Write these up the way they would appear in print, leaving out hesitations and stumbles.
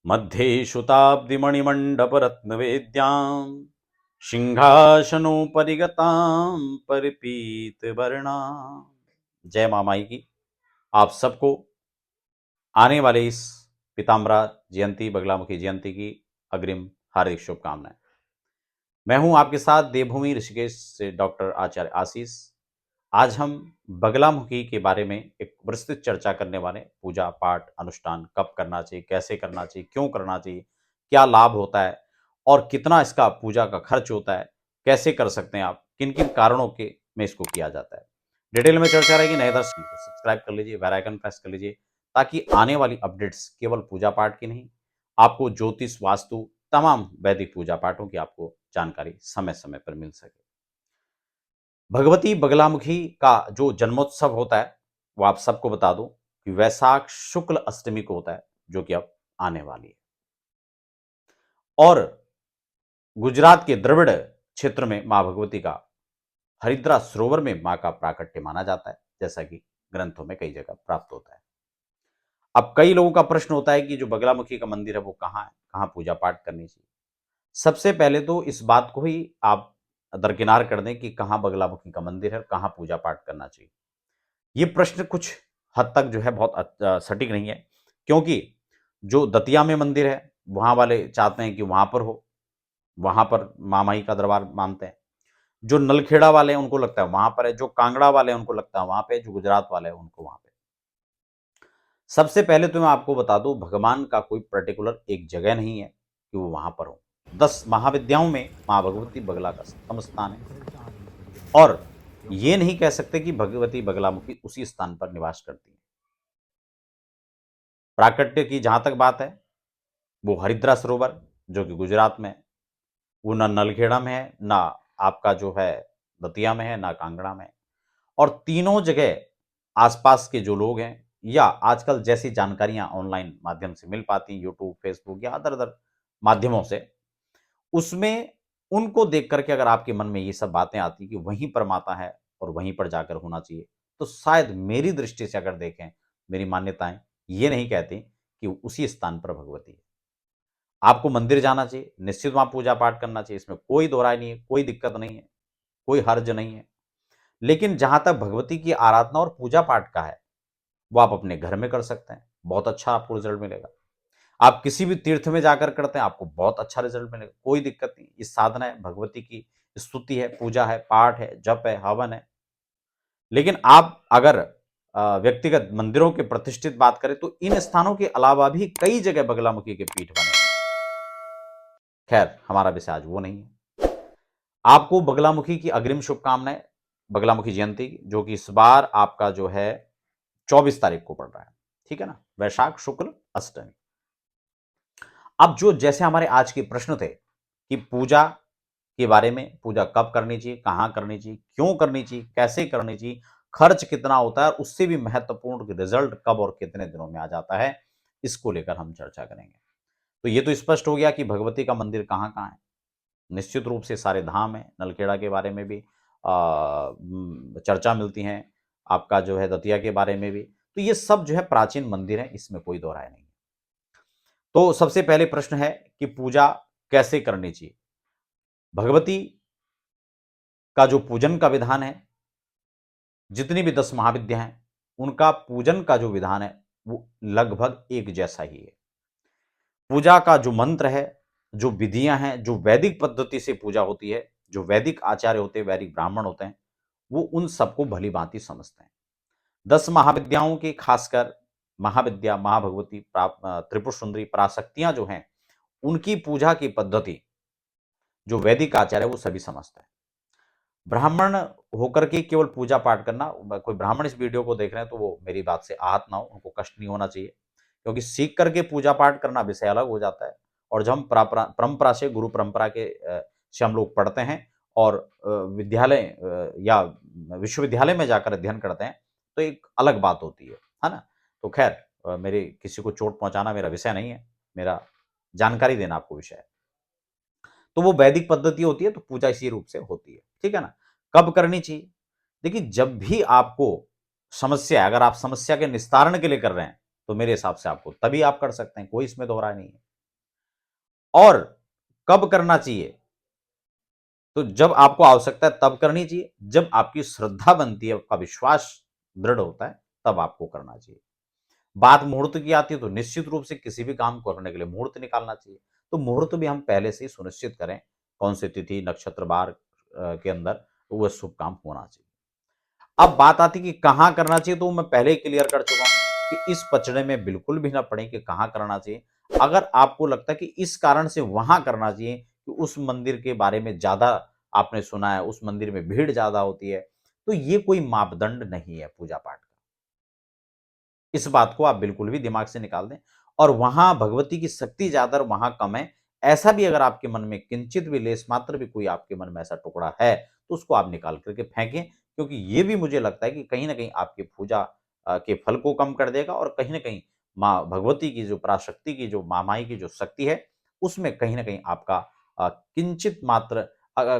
मध्ये शुताब्दिमणिमण्डपरत्नवेद्यां सिंहासनोपरि गतां परिपीतवर्णां। जय माँ माई की। आप सबको आने वाले इस पीताम्बरा जयंती, बगलामुखी जयंती की अग्रिम हार्दिक शुभकामनाएं। मैं हूं आपके साथ देवभूमि ऋषिकेश से डॉक्टर आचार्य आशीष। आज हम बगलामुखी के बारे में एक विस्तृत चर्चा करने वाले हैं। पूजा पाठ अनुष्ठान कब करना चाहिए, कैसे करना चाहिए, क्यों करना चाहिए, क्या लाभ होता है और कितना इसका पूजा का खर्च होता है, कैसे कर सकते हैं आप, किन किन कारणों के में इसको किया जाता है। डिटेल में चर्चा रहेगी। नए दर्शक को सब्सक्राइब कर लीजिए, बेल आइकन प्रेस कर लीजिए, ताकि आने वाली अपडेट्स केवल पूजा पाठ की नहीं, आपको ज्योतिष वास्तु तमाम वैदिक पूजा पाठों की आपको जानकारी समय समय पर मिल सके। भगवती बगलामुखी का जो जन्मोत्सव होता है वो आप सबको बता दूं कि वैशाख शुक्ल अष्टमी को होता है, जो कि अब आने वाली है। और गुजरात के द्रविड़ क्षेत्र में मां भगवती का हरिद्रा सरोवर में मां का प्राकट्य माना जाता है, जैसा कि ग्रंथों में कई जगह प्राप्त होता है। अब कई लोगों का प्रश्न होता है कि जो बगलामुखी का मंदिर है वो कहाँ है, कहाँ पूजा पाठ करनी चाहिए। सबसे पहले तो इस बात को ही आप दरकिनार कर दें कि कहाँ बगलामुखी का मंदिर है, कहाँ पूजा पाठ करना चाहिए। ये प्रश्न कुछ हद तक जो है बहुत सटीक नहीं है, क्योंकि जो दतिया में मंदिर है वहाँ वाले चाहते हैं कि वहाँ पर हो, वहाँ पर माँ माई का दरबार मानते हैं। जो नलखेड़ा वाले हैं उनको लगता है वहाँ पर है, जो कांगड़ा वाले हैं उनको लगता है वहाँ पे, जो गुजरात वाले हैं उनको वहाँ पे। सबसे पहले तो मैं आपको बता दूं, भगवान का कोई पर्टिकुलर एक जगह नहीं है कि वो वहाँ पर हो। 10 महाविद्याओं में माँ भगवती बगला का सप्तम स्थान है, और ये नहीं कह सकते कि भगवती बगलामुखी उसी स्थान पर निवास करती है। प्राकट्य की जहां तक बात है, वो हरिद्रा सरोवर जो कि गुजरात में है, वो ना नलखेड़ा में है, ना आपका जो है दतिया में है, ना कांगड़ा में है। और तीनों जगह आसपास के जो लोग हैं, या आजकल जैसी जानकारियां ऑनलाइन माध्यम से मिल पाती, यूट्यूब फेसबुक या अदर अदर माध्यमों से, उसमें उनको देख करके अगर आपके मन में ये सब बातें आती कि वहीं पर माता है और वहीं पर जाकर होना चाहिए, तो शायद मेरी दृष्टि से अगर देखें, मेरी मान्यताएं ये नहीं कहती कि उसी स्थान पर भगवती है। आपको मंदिर जाना चाहिए, निश्चित वहां पूजा पाठ करना चाहिए, इसमें कोई दो राय नहीं है, कोई दिक्कत नहीं है, कोई हर्ज नहीं है। लेकिन जहां तक भगवती की आराधना और पूजा पाठ का है, वो आप अपने घर में कर सकते हैं, बहुत अच्छा आपको रिजल्ट मिलेगा। आप किसी भी तीर्थ में जाकर करते हैं, आपको बहुत अच्छा रिजल्ट मिलेगा, कोई दिक्कत नहीं। इस साधना है, भगवती की स्तुति है, पूजा है, पाठ है, जप है, हवन है। लेकिन आप अगर व्यक्तिगत मंदिरों के प्रतिष्ठित बात करें, तो इन स्थानों के अलावा भी कई जगह बगलामुखी के पीठ बने हैं। खैर, हमारा विषय आज वो नहीं है। आपको बगलामुखी की अग्रिम शुभकामनाएं, बगलामुखी जयंती जो कि इस बार आपका जो है 24 तारीख को पड़ रहा है, ठीक है ना, वैशाख शुक्ल अष्टमी। अब जो जैसे हमारे आज के प्रश्न थे कि पूजा के बारे में, पूजा कब करनी चाहिए, कहाँ करनी चाहिए, क्यों करनी चाहिए, कैसे करनी चाहिए, खर्च कितना होता है, और उससे भी महत्वपूर्ण रिजल्ट कब और कितने दिनों में आ जाता है, इसको लेकर हम चर्चा करेंगे। तो ये तो स्पष्ट हो गया कि भगवती का मंदिर कहाँ कहाँ है। निश्चित रूप से सारे धाम है, नलखेड़ा के बारे में भी चर्चा मिलती है, आपका जो है दतिया के बारे में भी। तो ये सब जो है प्राचीन मंदिर है, इसमें कोई दो राय नहीं। तो सबसे पहले प्रश्न है कि पूजा कैसे करनी चाहिए। भगवती का जो पूजन का विधान है, जितनी भी 10 महाविद्या हैं, उनका पूजन का जो विधान है वो लगभग एक जैसा ही है। पूजा का जो मंत्र है, जो विधियां हैं, जो वैदिक पद्धति से पूजा होती है, जो वैदिक आचार्य होते हैं, वैदिक ब्राह्मण होते हैं, वो उन सबको भली भांति समझते हैं। 10 महाविद्याओं की खासकर महाविद्या, महाभगवती, त्रिपुर सुंदरी, पराशक्तियां जो हैं, उनकी पूजा की पद्धति जो वैदिक आचार्य है वो सभी समझते हैं। ब्राह्मण होकर के केवल पूजा पाठ करना, कोई ब्राह्मण इस वीडियो को देख रहे हैं तो वो मेरी बात से आहत ना हो, उनको कष्ट नहीं होना चाहिए, क्योंकि सीख करके पूजा पाठ करना विषय अलग हो जाता है। और जब हम परंपरा से, गुरु परंपरा के से हम लोग पढ़ते हैं और विद्यालय या विश्वविद्यालय में जाकर अध्ययन करते हैं, तो एक अलग बात होती है ना। तो खैर, मेरे किसी को चोट पहुंचाना मेरा विषय नहीं है, मेरा जानकारी देना आपको विषय है। तो वो वैदिक पद्धति होती है, तो पूजा इसी रूप से होती है, ठीक है ना। कब करनी चाहिए? देखिए, जब भी आपको समस्या है, अगर आप समस्या के निस्तारण के लिए कर रहे हैं, तो मेरे हिसाब से आपको तभी आप कर सकते हैं, कोई इसमें दोहराय नहीं है। और कब करना चाहिए? तो जब आपको आवश्यकता है तब करनी चाहिए, जब आपकी श्रद्धा बनती है, आपका विश्वास दृढ़ होता है, तब आपको करना चाहिए। बात मुहूर्त की आती है तो निश्चित रूप से किसी भी काम को करने के लिए मुहूर्त निकालना चाहिए। तो मुहूर्त भी हम पहले से ही सुनिश्चित करें, कौन सी तिथि, नक्षत्र, वार के अंदर तो वह शुभ काम होना चाहिए। अब बात आती है कि कहाँ करना चाहिए, तो मैं पहले ही क्लियर कर चुका हूँ कि इस पचड़े में बिल्कुल भी ना पड़े कि कहाँ करना चाहिए। अगर आपको लगता है कि इस कारण से वहाँ करना चाहिए कि उस मंदिर के बारे में ज़्यादा आपने सुना है, उस मंदिर में भीड़ ज़्यादा होती है, तो ये कोई मापदंड नहीं है पूजा-पाठ का। इस बात को आप बिल्कुल भी दिमाग से निकाल दें और वहाँ भगवती की शक्ति ज़्यादा और वहाँ कम है, ऐसा भी अगर आपके मन में किंचित भी लेश मात्र भी कोई आपके मन में ऐसा टुकड़ा है, तो उसको आप निकाल कर के फेंकें, क्योंकि ये भी मुझे लगता है कि कहीं न कहीं आपकी पूजा के फल को कम कर देगा और कहीं न कहीं माँ भगवती की जो पराशक्ति की जो महामाई की जो शक्ति है, उसमें कहीं न कहीं आपका किंचित मात्र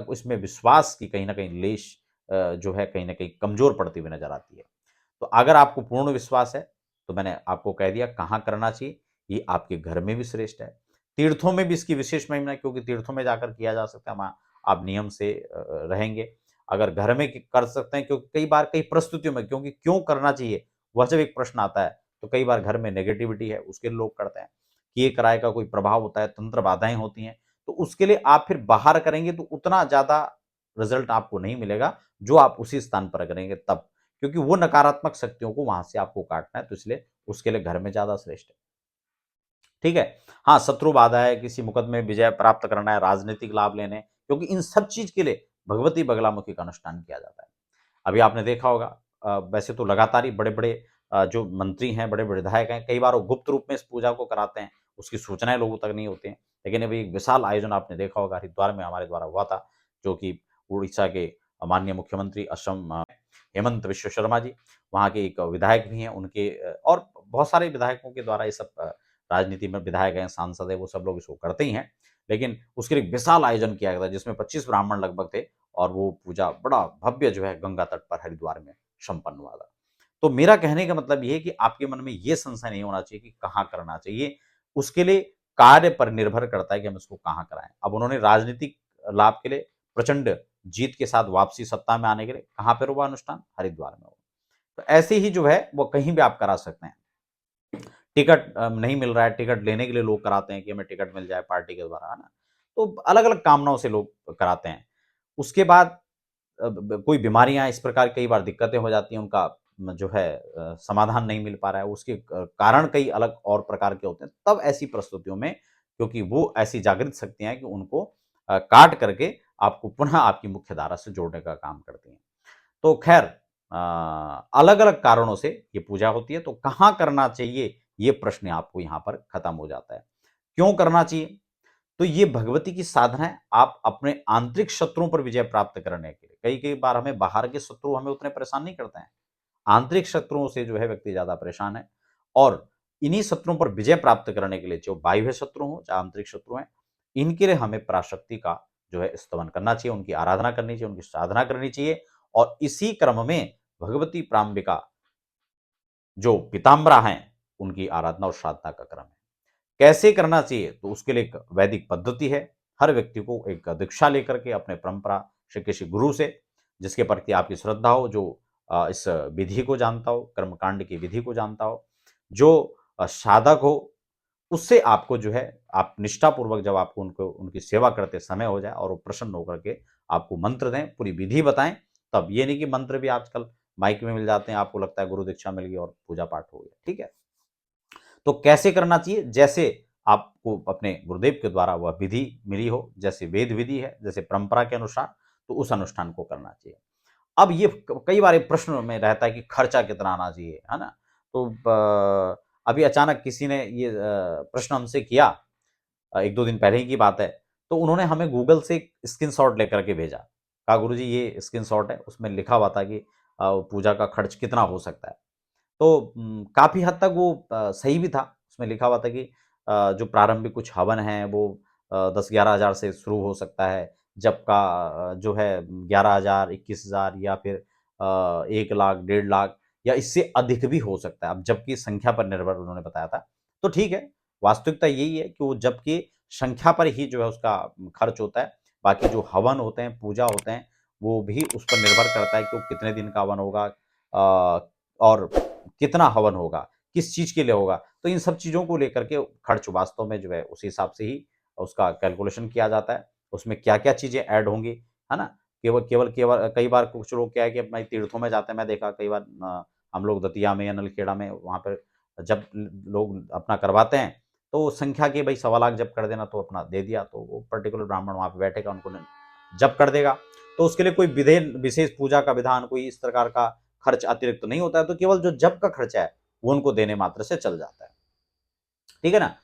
उसमें विश्वास की कहीं न कहीं लेश जो है कहीं न कहीं कमज़ोर पड़ती हुई नज़र आती है। तो अगर आपको पूर्ण विश्वास है, तो मैंने आपको कह दिया कहाँ करना चाहिए, ये आपके घर में भी श्रेष्ठ है। तीर्थों में भी इसकी विशेष महिमा है क्योंकि तीर्थों में जाकर किया जा सकता है, वहाँ आप नियम से रहेंगे। अगर घर में क कर सकते हैं क्योंकि कई बार कई परिस्थितियों में क्योंकि क्यों करना चाहिए, वह जब एक प्रश्न आता है, तो कई बार घर में नेगेटिविटी है, उसके लिए लोग करते हैं। किए कराए का कोई प्रभाव होता है, तंत्र बाधाएँ होती हैं, तो उसके लिए आप फिर बाहर करेंगे तो उतना ज़्यादा रिज़ल्ट आपको नहीं मिलेगा, जो आप उसी स्थान पर करेंगे तब। क्योंकि वो नकारात्मक शक्तियों को वहाँ से आपको काटना है, तो इसलिए उसके लिए घर में ज़्यादा श्रेष्ठ है। ठीक है? हाँ, शत्रु बाधा है, किसी मुकदमे में विजय प्राप्त करना है, राजनीतिक लाभ लेने हैं, क्योंकि इन सब चीज़ के लिए भगवती बगलामुखी का अनुष्ठान किया जाता है। अभी आपने देखा होगा वैसे तो लगातार ही बड़े-बड़े जो मंत्री हैं, बड़े-बड़े विधायक हैं, कई बार वो गुप्त रूप में इस पूजा को कराते हैं, उसकी सूचनाएँ लोगों तक नहीं होती हैं। लेकिन अभी एक विशाल आयोजन आपने देखा होगा हरिद्वार में हमारे द्वारा हुआ था, जो कि उड़ीसा के माननीय मुख्यमंत्री असम हेमंत विश्व शर्मा जी, वहाँ के एक विधायक भी हैं, उनके और बहुत सारे विधायकों के द्वारा ये सब राजनीति में विधायक हैं, सांसद हैं, वो सब लोग इसको करते ही हैं। लेकिन उसके लिए एक विशाल आयोजन किया गया था, जिसमें 25 ब्राह्मण लगभग थे और वो पूजा बड़ा भव्य जो है गंगा तट पर हरिद्वार में संपन्न हुआ था। तो मेरा कहने का मतलब ये है कि आपके मन में ये संशय नहीं होना चाहिए कि कहाँ करना चाहिए। उसके लिए कार्य पर निर्भर करता है कि हम इसको कहाँ कराएँ। अब उन्होंने राजनीतिक लाभ के लिए प्रचंड जीत के साथ वापसी सत्ता में आने के लिए कहाँ पर हुआ अनुष्ठान? हरिद्वार में हुआ। तो ऐसे ही जो है वो कहीं भी आप करा सकते हैं। टिकट नहीं मिल रहा है, टिकट लेने के लिए लोग कराते हैं कि हमें टिकट मिल जाए पार्टी के द्वारा, है ना? तो अलग-अलग कामनाओं से लोग कराते हैं। उसके बाद अ, ब कोई बीमारियाँ इस प्रकार कई बार दिक्कतें हो जाती हैं, उनका जो है समाधान नहीं मिल पा रहा है, उसके कारण कई अलग और प्रकार के होते हैं। तब ऐसी परिस्थितियों में क्योंकि वो ऐसी जागृत शक्तियाँ हैं कि उनको काट करके आपको पुनः आपकी मुख्य धारा से जोड़ने का काम करती हैं। तो ख़ैर अलग-अलग कारणों से ये पूजा होती है, तो कहाँ करना चाहिए, ये प्रश्न आपको यहाँ पर खत्म हो जाता है। क्यों करना चाहिए? तो ये भगवती की साधना है, आप अपने आंतरिक शत्रुओं पर विजय प्राप्त करने के लिए। कई-कई बार हमें बाहर के शत्रु हमें उतने परेशान नहीं करते हैं। आंतरिक शत्रुओं से जो है व्यक्ति ज़्यादा परेशान है और इन्हीं शत्रुओं पर विजय प्राप्त करने के लिए जो बाह्य शत्रु हों, चाहे आंतरिक शत्रु हैं, इनके लिए हमें पराशक्ति का जो है स्तवन करना चाहिए, उनकी आराधना करनी चाहिए, उनकी साधना करनी चाहिए और इसी क्रम में भगवती प्राम्बिका जो पीताम्बरा हैं, उनकी आराधना और साधना का क्रम है। कैसे करना चाहिए? तो उसके लिए एक वैदिक पद्धति है। हर व्यक्ति को एक दीक्षा लेकर के अपने परंपरा से किसी गुरु से, जिसके प्रति आपकी श्रद्धा हो, जो इस विधि को जानता हो, कर्मकांड की विधि को जानता हो, जो साधक हो, उससे आपको जो है आप निष्ठापूर्वक जब आपको उनको उनकी सेवा करते समय हो जाए और वो प्रसन्न होकर के आपको मंत्र दें, पूरी विधि बताएँ, तब। ये नहीं कि मंत्र भी आजकल माइक में मिल जाते हैं, आपको लगता है गुरु दीक्षा मिल गई और पूजा पाठ हो गया, ठीक है? तो कैसे करना चाहिए? जैसे आपको अपने गुरुदेव के द्वारा वह विधि मिली हो, जैसे वेद विधि है, जैसे परंपरा के अनुसार, तो उस अनुष्ठान को करना चाहिए। अब ये क कई बार एक प्रश्न में रहता है कि खर्चा कितना आना चाहिए, है ना? तो अभी अचानक किसी ने ये प्रश्न हमसे किया 1-2 दिन पहले ही की बात है, तो उन्होंने हमें गूगल से एक स्क्रीनशॉट लेकर के भेजा। कहा गुरुजी ये स्क्रीनशॉट है, उसमें लिखा हुआ था कि पूजा का खर्च कितना हो सकता है। तो काफ़ी हद तक वो सही भी था। उसमें लिखा हुआ था कि जो प्रारंभिक कुछ हवन हैं वो 10-11 हज़ार से शुरू हो सकता है। जप का जो है 11,000 21,000 या फिर 1 लाख, 1.5 लाख या इससे अधिक भी हो सकता है। अब जप की संख्या पर निर्भर उन्होंने बताया था। तो ठीक है, वास्तविकता यही है कि वो जप की संख्या पर ही जो है उसका खर्च होता है। बाकी जो हवन होते हैं, पूजा होते हैं, वो भी उस पर निर्भर करता है कि वो कितने दिन का हवन होगा और कितना हवन होगा, किस चीज़ के लिए होगा। तो इन सब चीज़ों को लेकर के खर्च वास्तव में जो है उस हिसाब से ही उसका कैलकुलेशन किया जाता है। उसमें क्या-क्या चीज़ें ऐड होंगी, है ना? केवल कई बार कुछ लोग क्या है कि अपने तीर्थों में जाते हैं, मैं देखा कई बार हम लोग दतिया में या नलखेड़ा में वहाँ पर जब लोग अपना करवाते हैं, तो संख्या के भई सवा लाख जप कर देना तो अपना दे दिया, तो वो पर्टिकुलर ब्राह्मण वहाँ पे बैठेगा, उनको जप कर देगा। तो उसके लिए कोई विशेष पूजा का विधान, कोई इस प्रकार का खर्च अतिरिक्त नहीं होता है, तो केवल जो जप का खर्चा है, वो उनको देने मात्र से चल जाता है। ठीक है ना?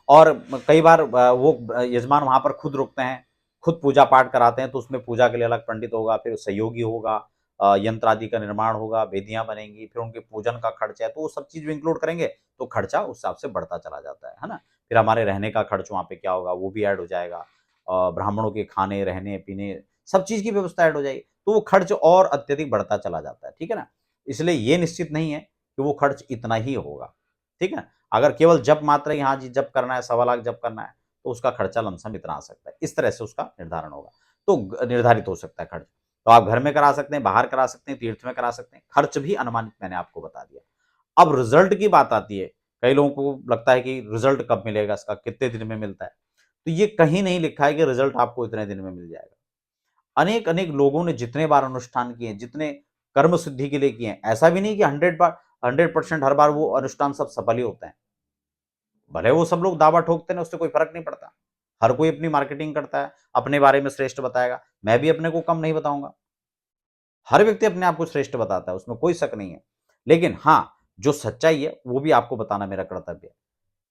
और कई बार वो यजमान वहाँ पर खुद रुकते हैं, खुद पूजा पाठ कराते हैं, तो उसमें पूजा के लिए अलग पंडित होगा, फिर सहयोगी होगा, यंत्र आदि का निर्माण होगा, वेदियाँ बनेंगी, फिर उनके पूजन का खर्चा है, तो वो सब चीज़ भी इंक्लूड करेंगे, तो खर्चा उस हिसाब से बढ़ता चला जाता है ना? फिर हमारे रहने का खर्च वहाँ पे क्या होगा, वो भी ऐड हो जाएगा। ब्राह्मणों के खाने, रहने, पीने, सब चीज़ की व्यवस्था ऐड हो जाएगी, तो वो खर्च और अत्यधिक बढ़ता चला जाता है, ठीक है ना? इसलिए ये निश्चित नहीं है कि वो खर्च इतना ही होगा, ठीक है? अगर केवल जप मात्र ही हाँ जी, जप करना है, सवा लाख जप करना है, तो उसका खर्चा लमसम इतना आ सकता है। इस तरह से उसका निर्धारण होगा। तो निर्धारित हो सकता है खर्च। तो आप घर में करा सकते हैं, बाहर करा सकते हैं, तीर्थ में करा सकते हैं। खर्च भी अनुमानित मैंने आपको बता दिया। अब रिज़ल्ट की बात आती है। कई लोगों को लगता है कि रिज़ल्ट कब मिलेगा इसका, कितने दिन में मिलता है? तो ये कहीं नहीं लिखा है कि रिज़ल्ट आपको इतने दिन में मिल जाएगा। अनेक-अनेक लोगों ने जितने बार अनुष्ठान किए हैं, जितने कर्म सिद्धि के लिए किए हैं, ऐसा भी नहीं कि 100% हर बार वो अनुष्ठान सब सफल ही होते हैं। भले वो सब लोग दावा ठोकते हैं ना, उससे कोई फ़र्क नहीं पड़ता। हर कोई अपनी मार्केटिंग करता है, अपने बारे में श्रेष्ठ बताएगा। मैं भी अपने को कम नहीं बताऊँगा। हर व्यक्ति अपने आप को श्रेष्ठ बताता है, उसमें कोई शक नहीं है। लेकिन हाँ, जो सच्चाई है, वो भी आपको बताना मेरा कर्तव्य है।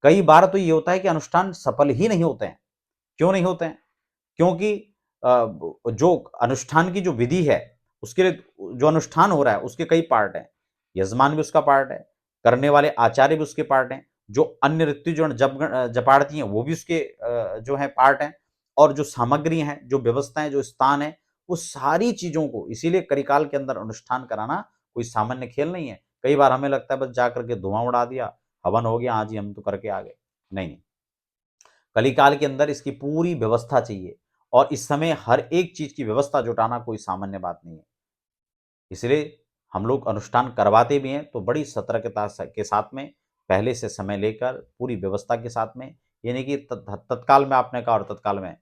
कई बार तो ये होता है कि अनुष्ठान सफल ही नहीं होते हैं। क्यों नहीं होते हैं? क्योंकि जो अनुष्ठान की जो विधि है, उसके लिए जो अनुष्ठान हो रहा है, उसके कई पार्ट हैं। यजमान भी उसका पार्ट है, करने वाले आचार्य भी उसके पार्ट हैं, जो अन्य ऋत्विजगण जपार्थी हैं, वो भी उसके जो हैं पार्ट हैं और जो सामग्री हैं, जो व्यवस्थाएँ, जो स्थान है, वो सारी चीज़ों को इसीलिए कलिकाल के अंदर अनुष्ठान कराना कोई सामान्य खेल नहीं है। कई बार हमें लगता है बस जा कर के धुआँ उड़ा दिया, हवन हो गया, हाँ जी, हम तो करके आ गए। नहीं। कलिकाल के अंदर इसकी पूरी व्यवस्था चाहिए और इस समय हर एक चीज की व्यवस्था जुटाना कोई सामान्य बात नहीं है। इसलिए हम लोग अनुष्ठान करवाते भी हैं तो बड़ी सतर्कता के साथ में पहले से समय लेकर पूरी व्यवस्था के साथ में। ये नहीं कि तत्काल में आपने कहा और तत्काल में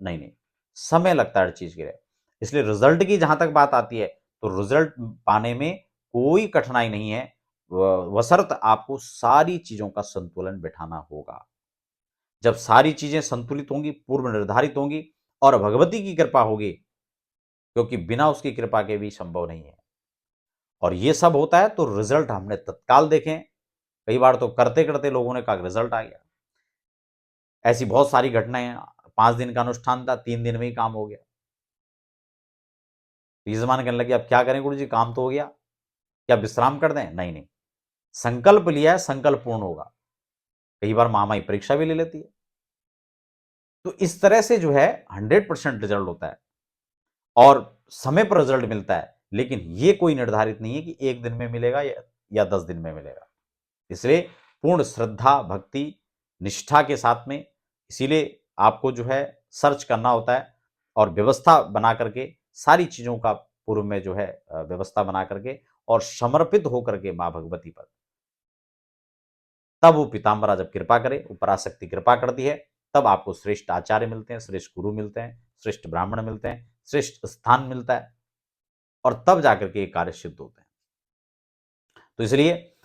नहीं नहीं, समय लगता है हर चीज के लिए। इसलिए रिजल्ट की जहां तक बात आती है तो रिजल्ट पाने में कोई कठिनाई नहीं है, वशर्त आपको सारी चीजों का संतुलन बिठाना होगा। जब सारी चीजें संतुलित होंगी, पूर्व निर्धारित होंगी और भगवती की कृपा होगी, क्योंकि बिना उसकी कृपा के भी संभव नहीं है। और ये सब होता है तो रिजल्ट हमने तत्काल देखे। कई बार तो करते-करते लोगों ने कहा रिजल्ट आ गया। ऐसी बहुत सारी घटनाएँ हैं। 5 दिन का अनुष्ठान था, 3 दिन में ही काम हो गया। तो ये ज़माना कहने लगे अब क्या करें गुरुजी, काम तो हो गया, क्या विश्राम कर दें? नहीं, नहीं। संकल्प लिया है, संकल्प पूर्ण होगा। कई बार महामाई परीक्षा भी ले लेती है। तो इस तरह से जो है 100% रिजल्ट होता है। और समय पर रिजल्ट मिलता है, लेकिन ये कोई निर्धारित नहीं है कि 1 दिन में मिलेगा या 10 दिन में मिलेगा। इसलिए पूर्ण श्रद्धा, भक्ति, निष्ठा के साथ में इसीलिए आपको जो है सर्च करना होता है और व्यवस्था बना करके सारी चीज़ों का पूर्व में जो है व्यवस्था बना करके और समर्पित होकर के माँ भगवती पर, तब वो पीताम्बरा जब कृपा करे, वो पराशक्ति कृपा करती है, तब आपको श्रेष्ठ आचार्य मिलते हैं, श्रेष्ठ गुरु मिलते हैं, श्रेष्ठ ब्राह्मण मिलते हैं, श्रेष्ठ स्थान मिलता है और तब जाकर के ये कार्य सिद्ध होते हैं। तो इसलिए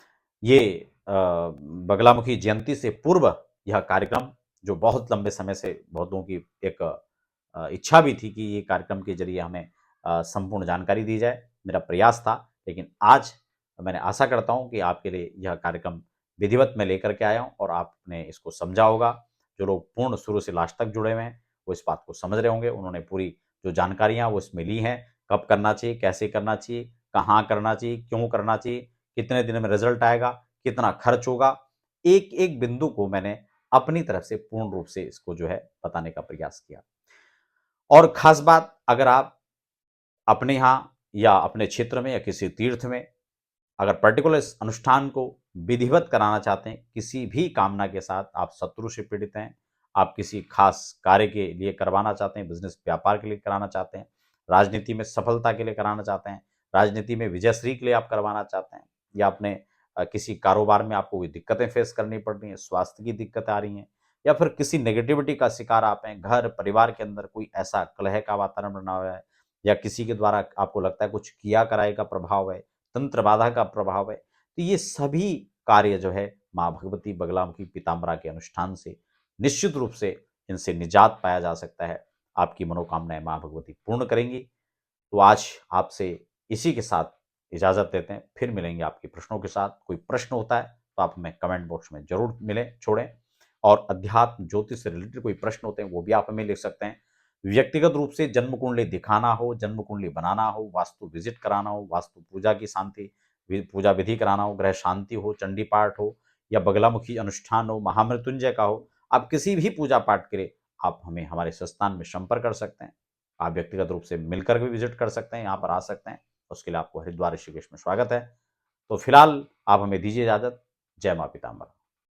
ये बगलामुखी जयंती से पूर्व यह कार्यक्रम जो बहुत लंबे समय से बहुत लोगों की एक इच्छा भी थी कि ये कार्यक्रम के जरिए हमें संपूर्ण जानकारी दी जाए, मेरा प्रयास था। लेकिन आज मैंने आशा करता हूँ कि आपके लिए यह कार्यक्रम विधिवत मैं लेकर के आया हूँ और आपने इसको समझा होगा। जो लोग पूर्ण शुरू से लास्ट तक जुड़े हुए हैं, वो इस बात को समझ रहे होंगे। उन्होंने पूरी जो जानकारियाँ वो इसमें ली हैं, कब करना चाहिए, कैसे करना चाहिए, कहाँ करना चाहिए, क्यों करना चाहिए, कितने दिन में रिजल्ट आएगा, कितना खर्च होगा, एक-एक बिंदु को मैंने अपनी तरफ से पूर्ण रूप से इसको जो है बताने का प्रयास किया। और ख़ास बात, अगर आप अपने यहाँ या अपने क्षेत्र में या किसी तीर्थ में अगर पर्टिकुलर इस अनुष्ठान को विधिवत कराना चाहते हैं, किसी भी कामना के साथ, आप शत्रु से पीड़ित हैं, आप किसी खास कार्य के लिए करवाना चाहते हैं, बिजनेस व्यापार के लिए कराना चाहते हैं, राजनीति में सफलता के लिए कराना चाहते हैं, राजनीति में विजयश्री के लिए आप करवाना चाहते हैं, या अपने किसी कारोबार में आपको कोई दिक्कतें फेस करनी पड़ रही हैं, स्वास्थ्य की दिक्कतें आ रही हैं, या फिर किसी नेगेटिविटी का शिकार आप हैं, घर परिवार के अंदर कोई ऐसा कलह का वातावरण बना हुआ है, या किसी के द्वारा आपको लगता है कुछ किया कराए का प्रभाव है, तंत्र बाधा का प्रभाव है, तो ये सभी कार्य जो है माँ भगवती बगलामुखी पीताम्बरा के अनुष्ठान से निश्चित रूप से इनसे निजात पाया जा सकता है। आपकी मनोकामनाएं माँ भगवती पूर्ण करेंगी। तो आज आपसे इसी के साथ इजाज़त लेते हैं, फिर मिलेंगे आपके प्रश्नों के साथ। कोई प्रश्न होता है तो आप हमें कमेंट बॉक्स में ज़रूर मिलें छोड़ें, और अध्यात्म ज्योतिष से रिलेटेड कोई प्रश्न होते हैं वो भी आप हमें लिख सकते हैं। व्यक्तिगत रूप से जन्म कुंडली दिखाना हो, जन्म कुंडली बनाना हो, वास्तु विजिट कराना हो, वास्तु पूजा की शांति पूजा विधि कराना हो, ग्रह शांति हो, चंडी पाठ हो, या बगलामुखी अनुष्ठान हो, महामृत्युंजय का हो, आप किसी भी पूजा पाठ के लिए आप हमें हमारे संस्थान में संपर्क कर सकते हैं। आप व्यक्तिगत रूप से मिलकर भी विजिट कर सकते हैं, यहाँ पर आ सकते हैं। उसके लिए आपको हरिद्वार ऋषिकेश में स्वागत है। तो फिलहाल आप हमें दीजिए इजाज़त। जय माँ पीताम्बर।